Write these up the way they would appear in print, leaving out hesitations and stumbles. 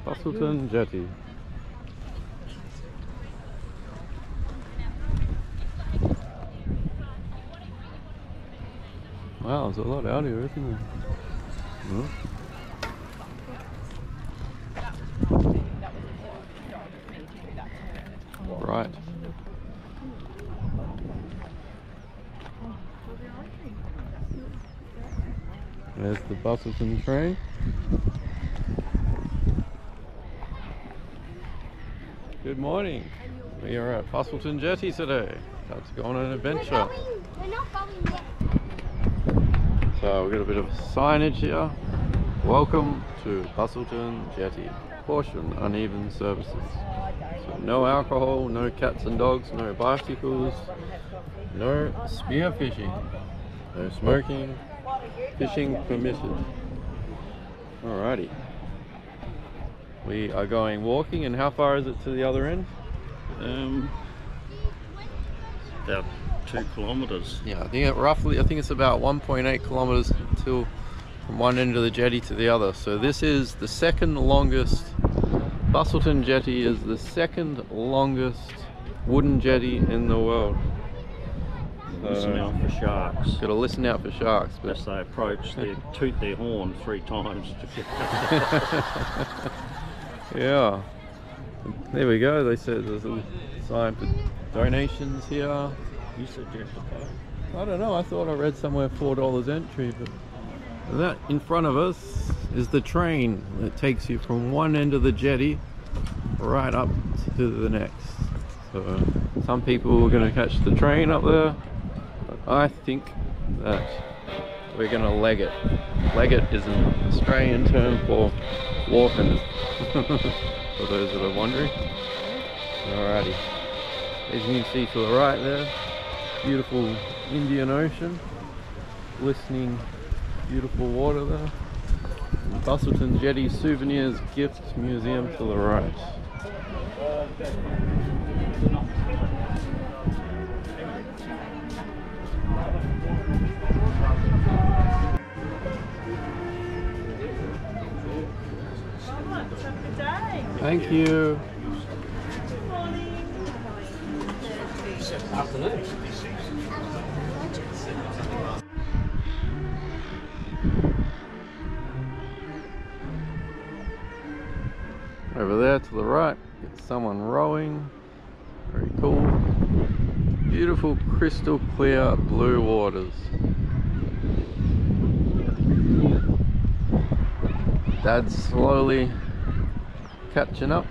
Busselton Jetty. Wow, there's a lot out here, isn't there? Right. There's the Busselton train. Good morning. We are at Busselton Jetty today. Let's go on an adventure. We're not going yet. So we've got a bit of signage here. Welcome to Busselton Jetty. Caution, uneven services. So no alcohol, no cats and dogs, no bicycles, no spear fishing, no smoking, fishing permitted. Alrighty. We are going walking, and how far is it to the other end? About 2 kilometres. Yeah, I think it's about 1.8 kilometres until from one end of the jetty to the other. So this is the second longest. Busselton Jetty is the second longest wooden jetty in the world. Listen out for sharks. Got to listen out for sharks. As they approach, they toot their horn 3 times. Yeah. There we go. They said there's a little sign for donations here. You suggest a pay? I don't know. I thought I read somewhere $4 entry, but that in front of us is the train that takes you from one end of the jetty right up to the next. So some people are going to catch the train up there, but I think that we're going to leg it. Leg it is an Australian term for walking, for those that are wondering. Alrighty, as you can see to the right there, beautiful Indian Ocean, glistening beautiful water there. And Busselton Jetty Souvenirs Gift Museum to the right. Thank you. Afternoon. Over there to the right, get someone rowing. Very cool. Beautiful crystal clear blue waters. Dad's slowly catching up.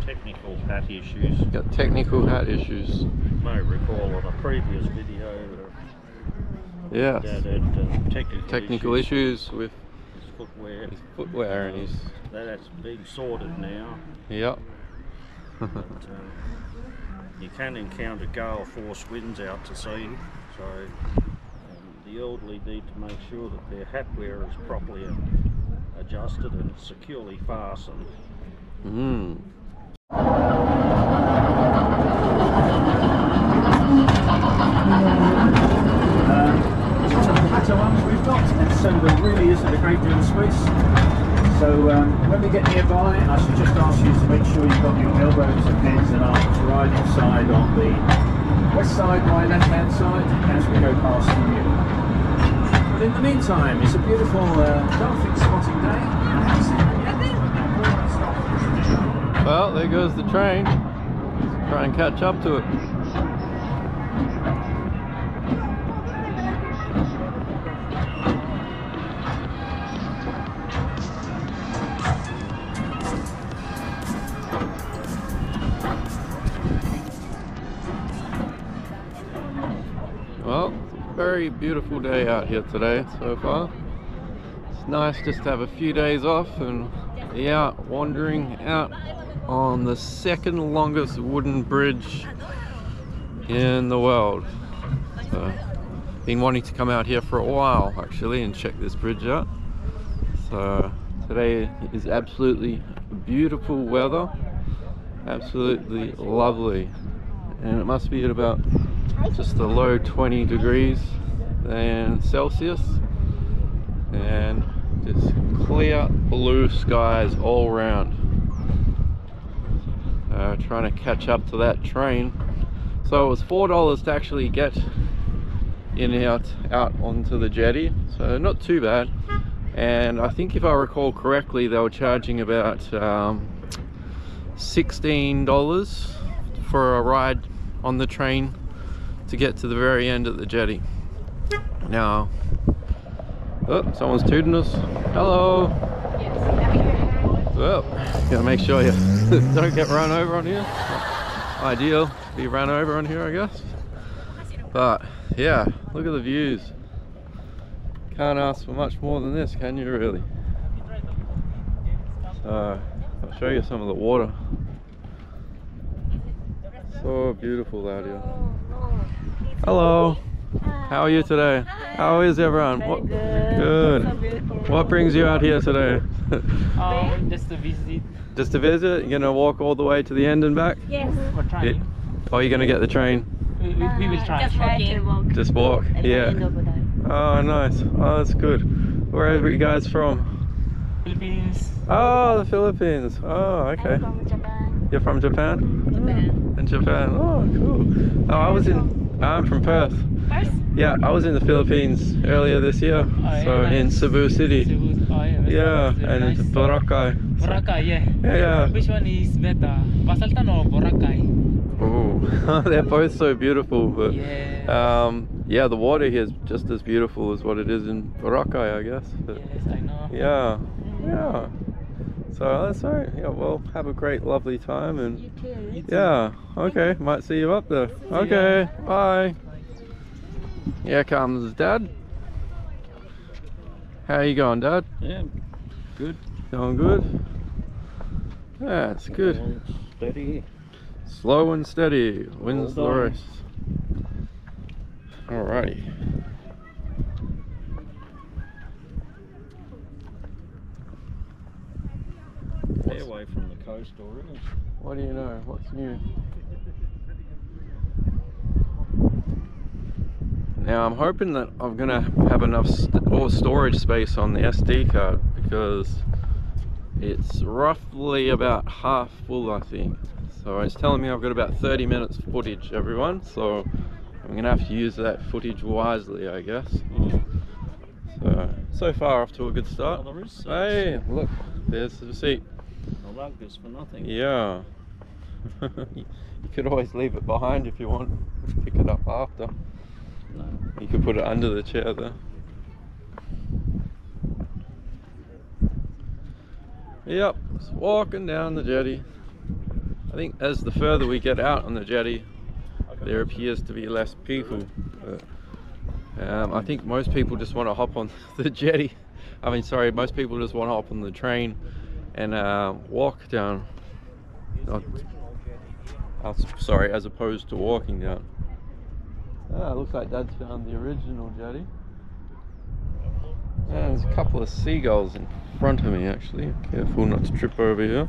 Technical hat issues. Got technical hat issues. You may recall on a previous video. Yes. Dad had technical issues with his footwear. his footwear and his. That's being sorted now. Yep. But, you can encounter gale force winds out to sea, so the elderly need to make sure that their hat wear is properly adjusted and securely fastened. Plateau ones we've got, so there really isn't a great deal of space. So when we get nearby, I should just ask you to make sure you've got your elbows and heads and arms right inside on the west side, my left hand side, as we go past you. But in the meantime, it's a beautiful dolphin spotting day. Well, there goes the train. Let's try and catch up to it. Well, very beautiful day out here today so far. It's nice just to have a few days off and be out wandering out on the second longest wooden bridge in the world. So, been wanting to come out here for a while actually and check this bridge out. So today is absolutely beautiful weather, absolutely lovely, and it must be at about just a low 20 degrees and Celsius, and out, blue skies all round. Trying to catch up to that train. So it was $4 to actually get in and out onto the jetty, so not too bad. And I think if I recall correctly, they were charging about $16 for a ride on the train to get to the very end of the jetty. Now, oh, someone's tooting us. Hello. Well, gotta make sure you don't get run over on here. Ideal to be run over on here, I guess. But yeah, look at the views. Can't ask for much more than this, can you really? So I'll show you some of the water. So beautiful out here. Hello. How are you today? How is everyone? What? Good. What brings you out here today? Just to visit. Just to visit? You're gonna walk all the way to the end and back? Yes. We're trying. Or are you gonna get the train? We will try. Just walk? Yeah. Oh, nice. Oh, that's good. Where are you guys from? Philippines. Oh, the Philippines. Oh, okay. I'm from Japan. You're from Japan? Japan. In Japan. Oh, cool. Oh, I'm from Perth. First? Yeah, I was in the Philippines earlier this year. So in Cebu City. Yeah, and in Boracay. Boracay, yeah. Yeah. Which one is better? Busselton or Boracay? Oh, they're both so beautiful, but Yeah. yeah, the water here is just as beautiful as what it is in Boracay, I guess. But, Yes, I know. yeah, yeah. So that's all right. Yeah, well, have a great, lovely time, and yeah, okay, might see you up there. Okay, bye. Here comes Dad. How you going, Dad? Yeah, good. Going good? Yeah, it's good. Steady. Slow and steady wins the Hold on. race. Alrighty. Stay away from the coast already. What do you know? What's new? Now I'm hoping that I'm gonna have enough storage space on the SD card, because it's roughly about half full, I think. So it's telling me I've got about 30 minutes footage, everyone. So I'm gonna have to use that footage wisely, I guess. So far off to a good start. Oh, there is Hey, look, there's the seat. the lug is for nothing. Yeah. You could always leave it behind if you want. Pick it up after. No. You could put it under the chair there. Yep, just walking down the jetty. I think as the further we get out on the jetty, there appears to be less people. But, I think most people just want to hop on the jetty. I mean, sorry, most people just want to hop on the train and walk down. Sorry, as opposed to walking down. Ah, looks like Dad's found the original jetty. There's a couple of seagulls in front of me, actually. Careful not to trip over here.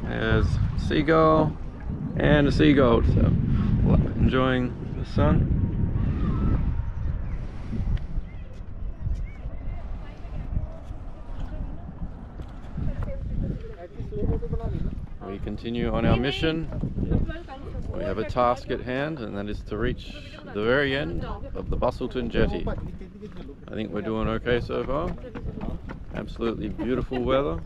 There's a seagull and a seagull, so enjoying the sun. We continue on our mission. We have a task at hand, and that is to reach the very end of the Busselton Jetty. I think we're doing okay so far. Absolutely beautiful weather.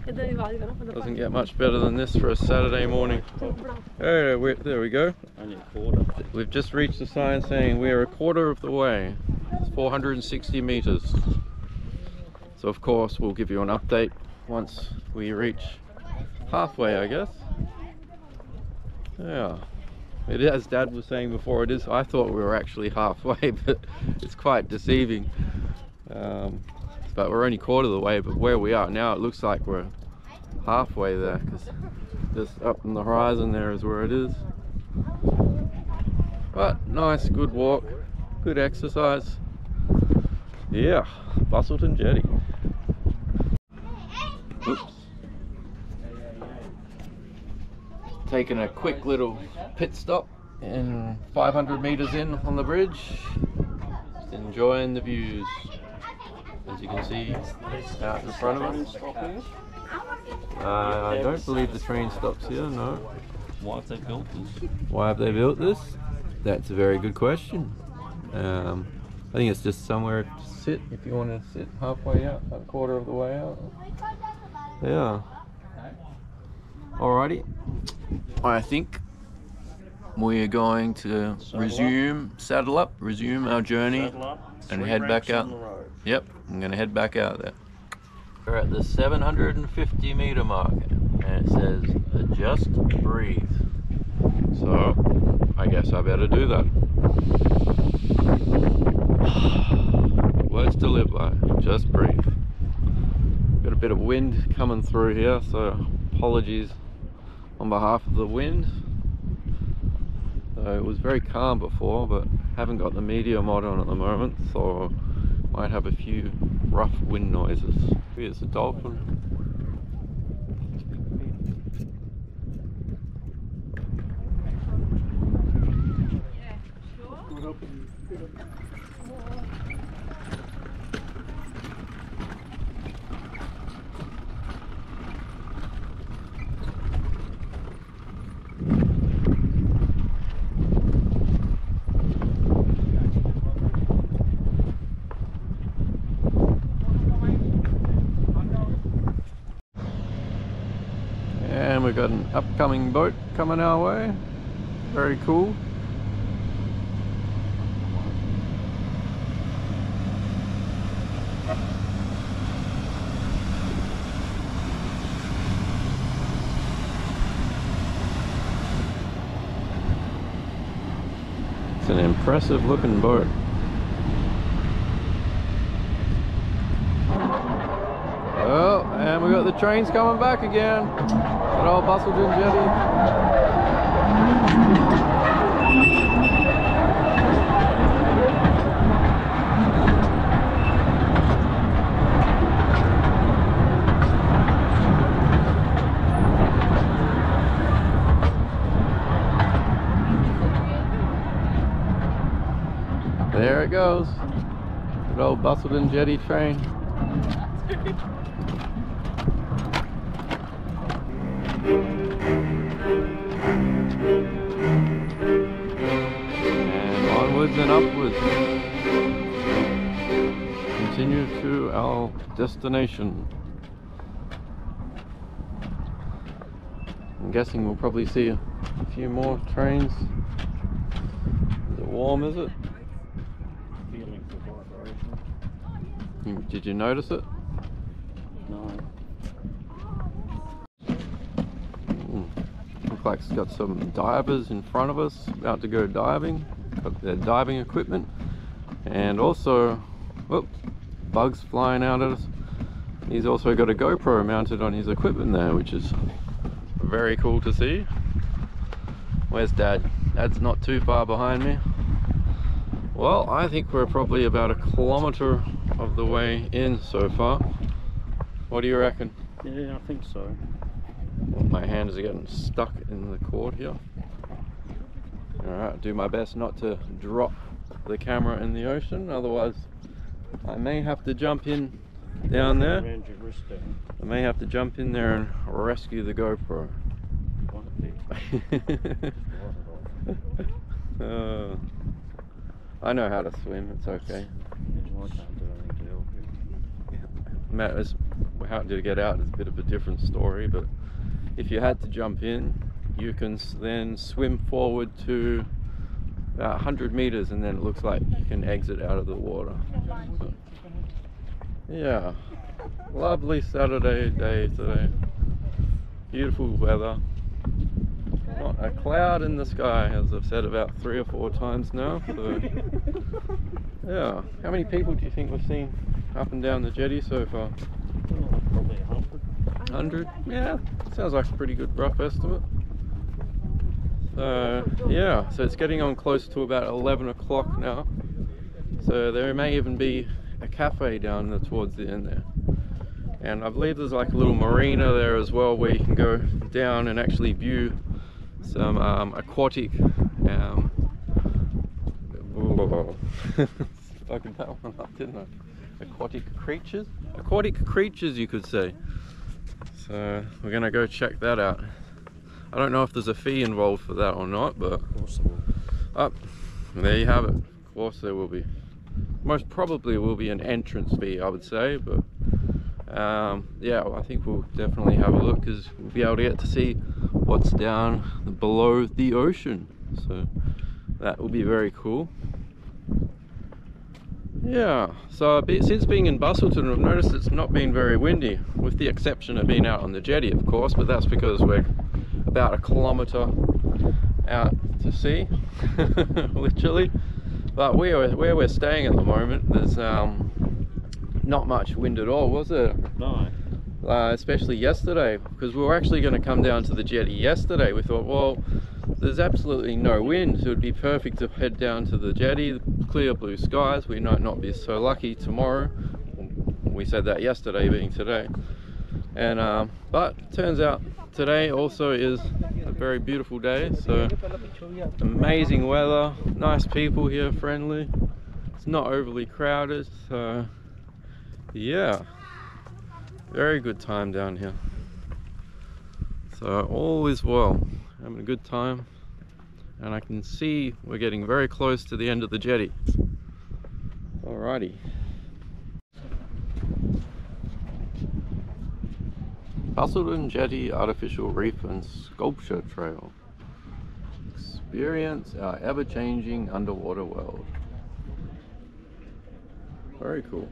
Doesn't get much better than this for a Saturday morning. Hey, there we go. Only a quarter. We've just reached the sign saying we are a quarter of the way. It's 460 meters. So of course we'll give you an update once we reach halfway, I guess. Yeah, it is, as Dad was saying before, it is. I thought we were actually halfway, but it's quite deceiving. But we're only quarter of the way, but where we are now, it looks like we're halfway there, because just up in the horizon there is where it is. But nice, good walk, good exercise. Yeah, Busselton Jetty. Oops. Taking a quick little pit stop and 500 meters in on the bridge. Just enjoying the views. as you can see out in front of us. I don't believe the train stops here, no. Why have they built this? Why have they built this? That's a very good question. I think it's just somewhere to sit if you want to sit halfway out, a quarter of the way out. Yeah. Alrighty. I think we're going to saddle up, resume our journey, and head back out. Yep, I'm going to head back out there. We're at the 750 meter mark, and it says just breathe. So I guess I better do that. Words to live by, just breathe. Got a bit of wind coming through here, so apologies on behalf of the wind. So it was very calm before, but haven't got the media mod on at the moment, so might have a few rough wind noises. Here's a dolphin. And we've got an upcoming boat coming our way. Very cool. It's an impressive looking boat. Oh, and we got the trains coming back again. That old Busselton Jetty. There it goes. Good old Busselton Jetty train. And onwards and upwards. Continue to our destination. I'm guessing we'll probably see a few more trains. Is it warm, is it? Feeling for vibration. Did you notice it? No. Looks like it's got some divers in front of us about to go diving. Got their diving equipment, and also, whoop, bugs flying out at us. He's also got a GoPro mounted on his equipment there, which is very cool to see. Where's Dad? Dad's not too far behind me. Well, I think we're probably about 1 kilometer of the way in so far. What do you reckon? Yeah, I think so. Well, my hands are getting stuck in the cord here. Alright, do my best not to drop the camera in the ocean, otherwise I may have to jump in down there. Around your wrist down. I may have to jump in there and rescue the GoPro. I know how to swim, it's okay. I can't do anything to help you. Matt, how to get out is a bit of a different story, but if you had to jump in, you can then swim forward to about 100 meters, and then it looks like you can exit out of the water. So, yeah, lovely Saturday day today. Beautiful weather. Not a cloud in the sky, as I've said about 3 or 4 times now. So, yeah. How many people do you think we've seen up and down the jetty so far? Oh, probably 100. 100? Yeah, sounds like a pretty good rough estimate. So yeah, so it's getting on close to about 11 o'clock now. So there may even be a cafe down there towards the end there. And I believe there's like a little marina there as well, where you can go down and actually view some aquatic fucking that one up, didn't I? aquatic creatures you could say. So we're gonna go check that out. I don't know if there's a fee involved for that or not, but there you have it. Of course there will be. Most probably will be an entrance fee, I would say, but yeah, I think we'll definitely have a look because we'll be able to get to see what's down below the ocean. So that will be very cool. Yeah, so since being in Busselton, I've noticed it's not been very windy, with the exception of being out on the jetty, of course, but that's because we're about 1 kilometre out to sea, literally. But where we're staying at the moment, there's not much wind at all, was there? No. Especially yesterday, because we were actually going to come down to the jetty yesterday. We thought, well, there's absolutely no wind, so it would be perfect to head down to the jetty, clear blue skies. We might not be so lucky tomorrow. We said that yesterday being today. And but turns out today also is a very beautiful day, so amazing weather, nice people here, friendly. It's not overly crowded, so yeah, very good time down here. So all is well, having a good time, and I can see we're getting very close to the end of the jetty. Alrighty. Busselton Jetty Artificial Reef and Sculpture Trail. Experience our ever-changing underwater world. Very cool.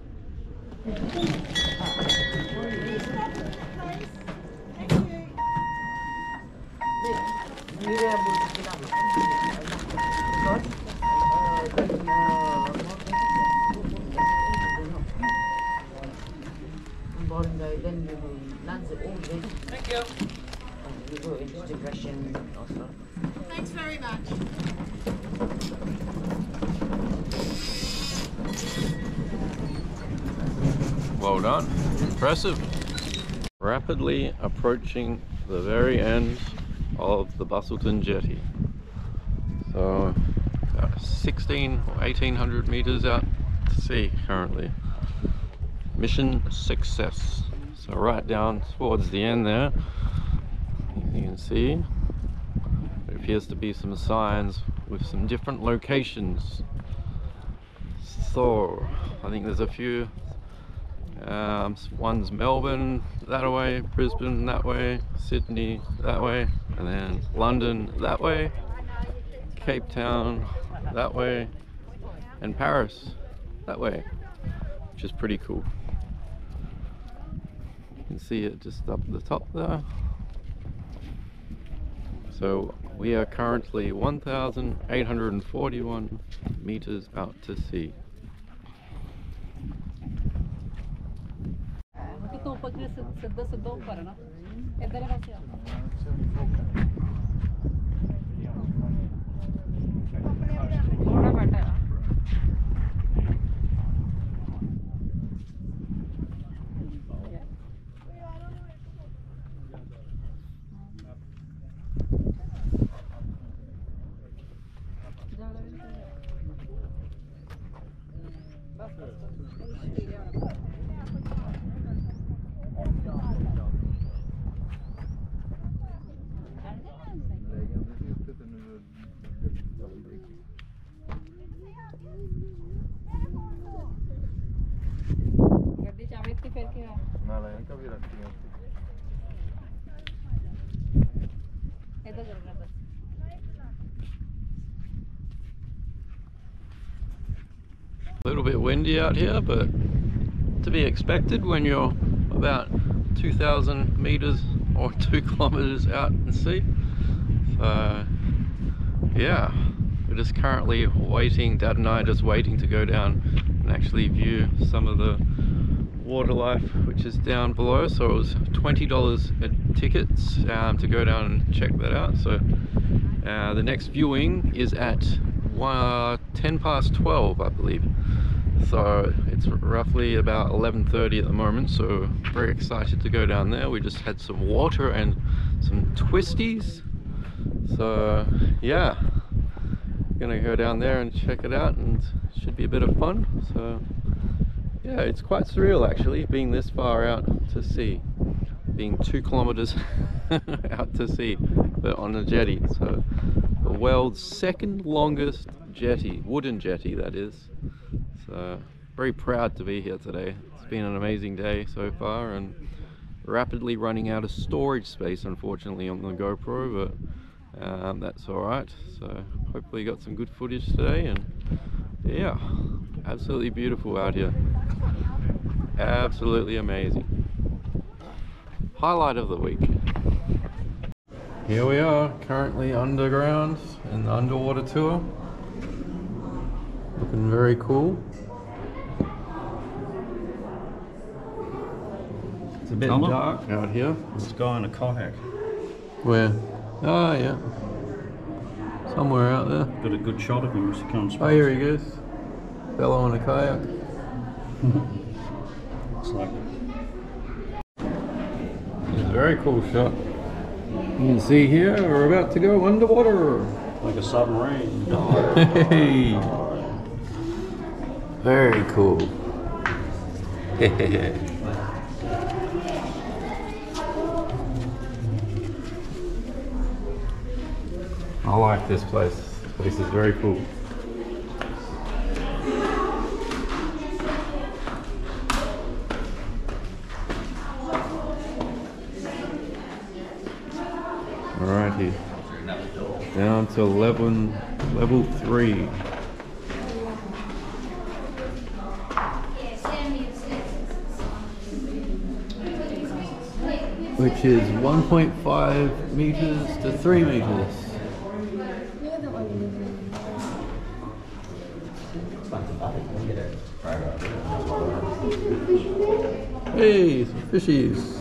Then we will land the old day. Thank you. And we go into depression also. Thanks very much. Well done. Impressive. Rapidly approaching the very end of the Busselton Jetty. So about 16 or 1800 meters out to sea currently. Mission success. So right down towards the end there, you can see there appears to be some signs with some different locations. So I think there's a few. One's Melbourne that way, Brisbane that way, Sydney that way, and then London that way, Cape Town that way, and Paris that way, which is pretty cool. You can see it just up at the top there. So we are currently 1,841 meters out to sea. A little bit windy out here, but to be expected when you're about 2,000 meters or 2 kilometers out in sea. So yeah, we're just currently waiting, Dad and I are just waiting to go down and actually view some of the water life which is down below. So it was $20 tickets to go down and check that out. So the next viewing is at 12:10, I believe. So it's roughly about 11:30 at the moment, so very excited to go down there. We just had some water and some twisties, so yeah, gonna go down there and check it out, and it should be a bit of fun. So Yeah, it's quite surreal actually, being this far out to sea, being 2 kilometers out to sea, but on a jetty. So the world's 2nd longest jetty, wooden jetty that is. So very proud to be here today. It's been an amazing day so far, and rapidly running out of storage space unfortunately on the GoPro, but that's alright. So hopefully got some good footage today, and yeah, absolutely beautiful out here. Absolutely amazing. Highlight of the week. Here we are, currently underground in the underwater tour. Looking very cool. It's a bit dark out here. This guy in a kayak. Where? Oh yeah. Somewhere out there. Got a good shot of him as he comes Oh, here he goes. Fellow on a kayak. It's like It's a very cool shot. You can see here, we're about to go underwater. like a submarine. Hey. Very cool. I like this place. This place is very cool. Alrighty. Down to level 3. Which is 1.5 meters to 3 meters. Hey, some fishies.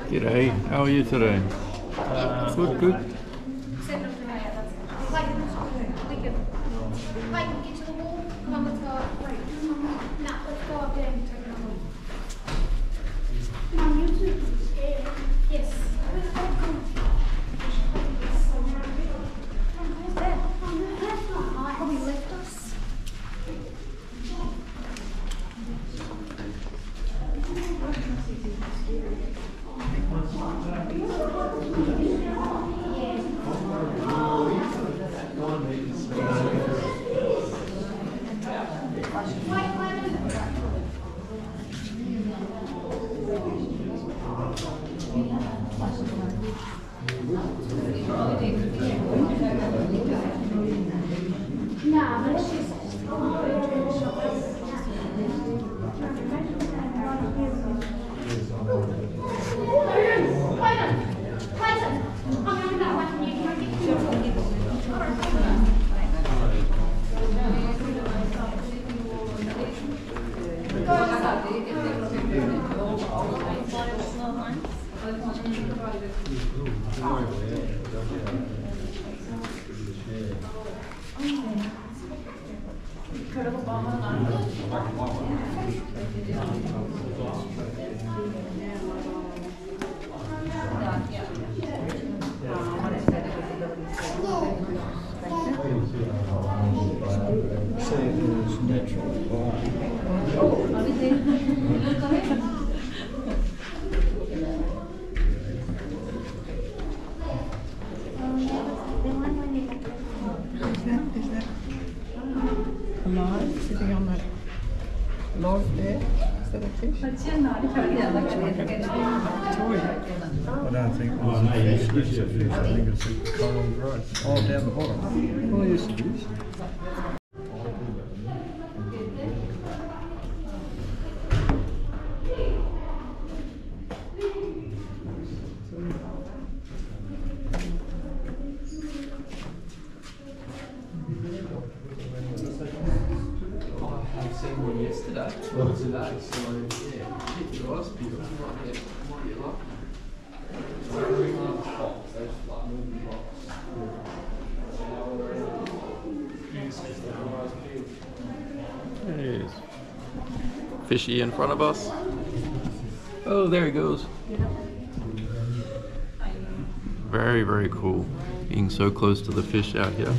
G'day, how are you today? Good, good. Send them to me. We can get to the wall. Come on, let's go up. Right. No, let's go up there and take it on. Mom, you too. Yes. Where's that from? Where's that? Probably left us. Nah, but it's just Sitting on that log there. Is that a fish? I don't think it was a fish, that's a fish. I think it's a coral growth. Oh, down the bottom. Well, yes it is. I've seen one yesterday, or today, so yeah, it was beautiful. Might get lucky. Those like moving blocks. fishy in front of us. Oh, there he goes. Very, very cool being so close to the fish out here.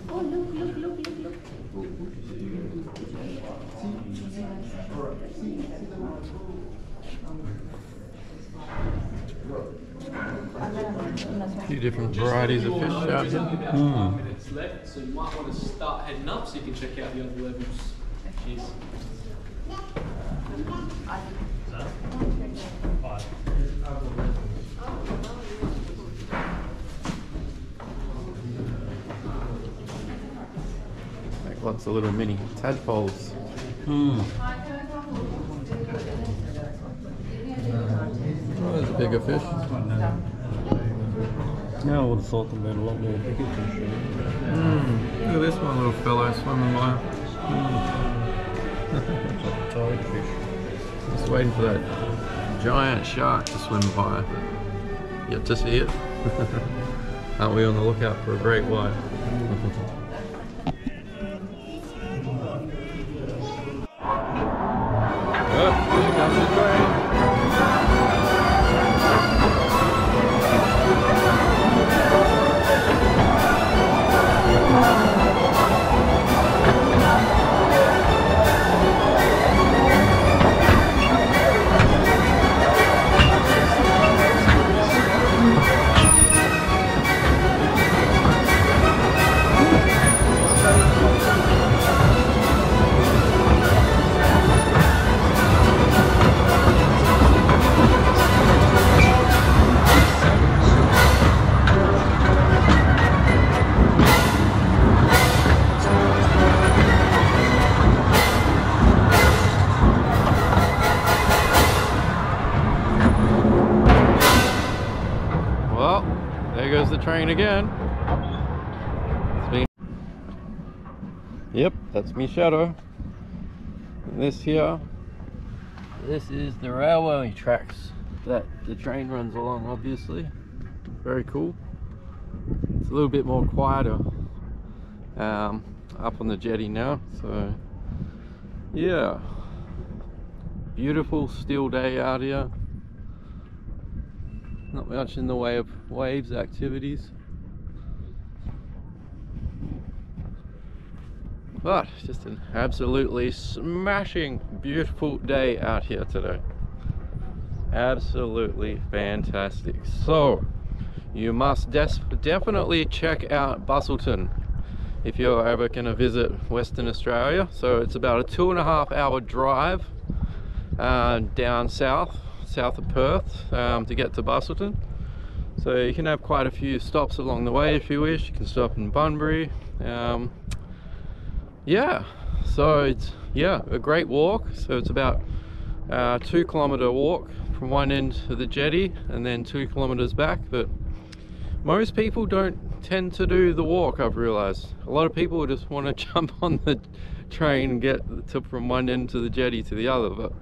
Oh, look. A few different varieties of fish out here. Minutes left, so you might want to start heading up so you can check out the other levels. Cheers. Like lots of little mini tadpoles. Oh, there's a bigger fish. Now I would have thought there were a lot more bigger fish. Look at this one little fellow swimming by. Tide fish. Just waiting for that giant shark to swim by. Yet to see it. Aren't we on the lookout for a great white? Oh, here comes the train. There goes the train again. Yep, that's me shadow. And this here, this is the railway tracks that the train runs along, obviously. Very cool. It's a little bit more quieter up on the jetty now, so yeah. Beautiful still day out here. Not much in the way of waves activities, but just an absolutely smashing beautiful day out here today. Absolutely fantastic. So you must definitely check out Busselton if you're ever going to visit Western Australia. So it's about a 2.5 hour drive down south of Perth to get to Busselton. So you can have quite a few stops along the way if you wish. You can stop in Bunbury. Yeah, so it's a great walk. So it's about a 2 kilometre walk from one end of the jetty and then 2 kilometres back. But most people don't tend to do the walk, I've realised. A lot of people just want to jump on the train and get from one end to the jetty to the other. But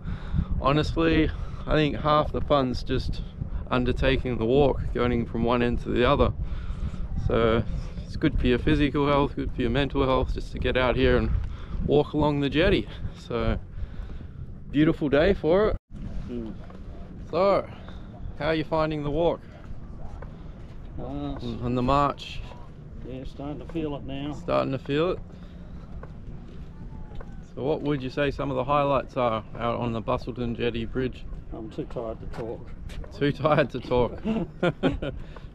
honestly, I think half the fun's just undertaking the walk, going from one end to the other. So it's good for your physical health, good for your mental health, just to get out here and walk along the jetty. So beautiful day for it. So how are you finding the walk on the march? Yeah, starting to feel it now. Starting to feel it. So what would you say some of the highlights are out on the Busselton Jetty Bridge? I'm too tired to talk. Too tired to talk.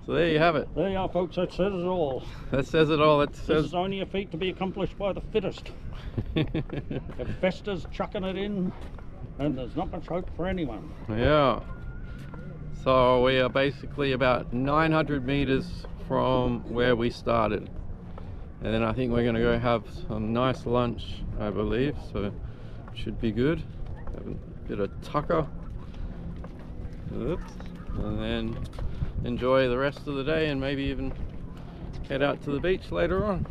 So there you have it. There you are, folks. That says it all. That says it all. That This says is only a feat to be accomplished by the fittest. If Vesta's chucking it in, then there's not much hope for anyone. Yeah. So we are basically about 900 meters from where we started. And then I think we're going to go have some nice lunch, I believe, so should be good. Have a bit of tucker. Oops. And then enjoy the rest of the day and maybe even head out to the beach later on.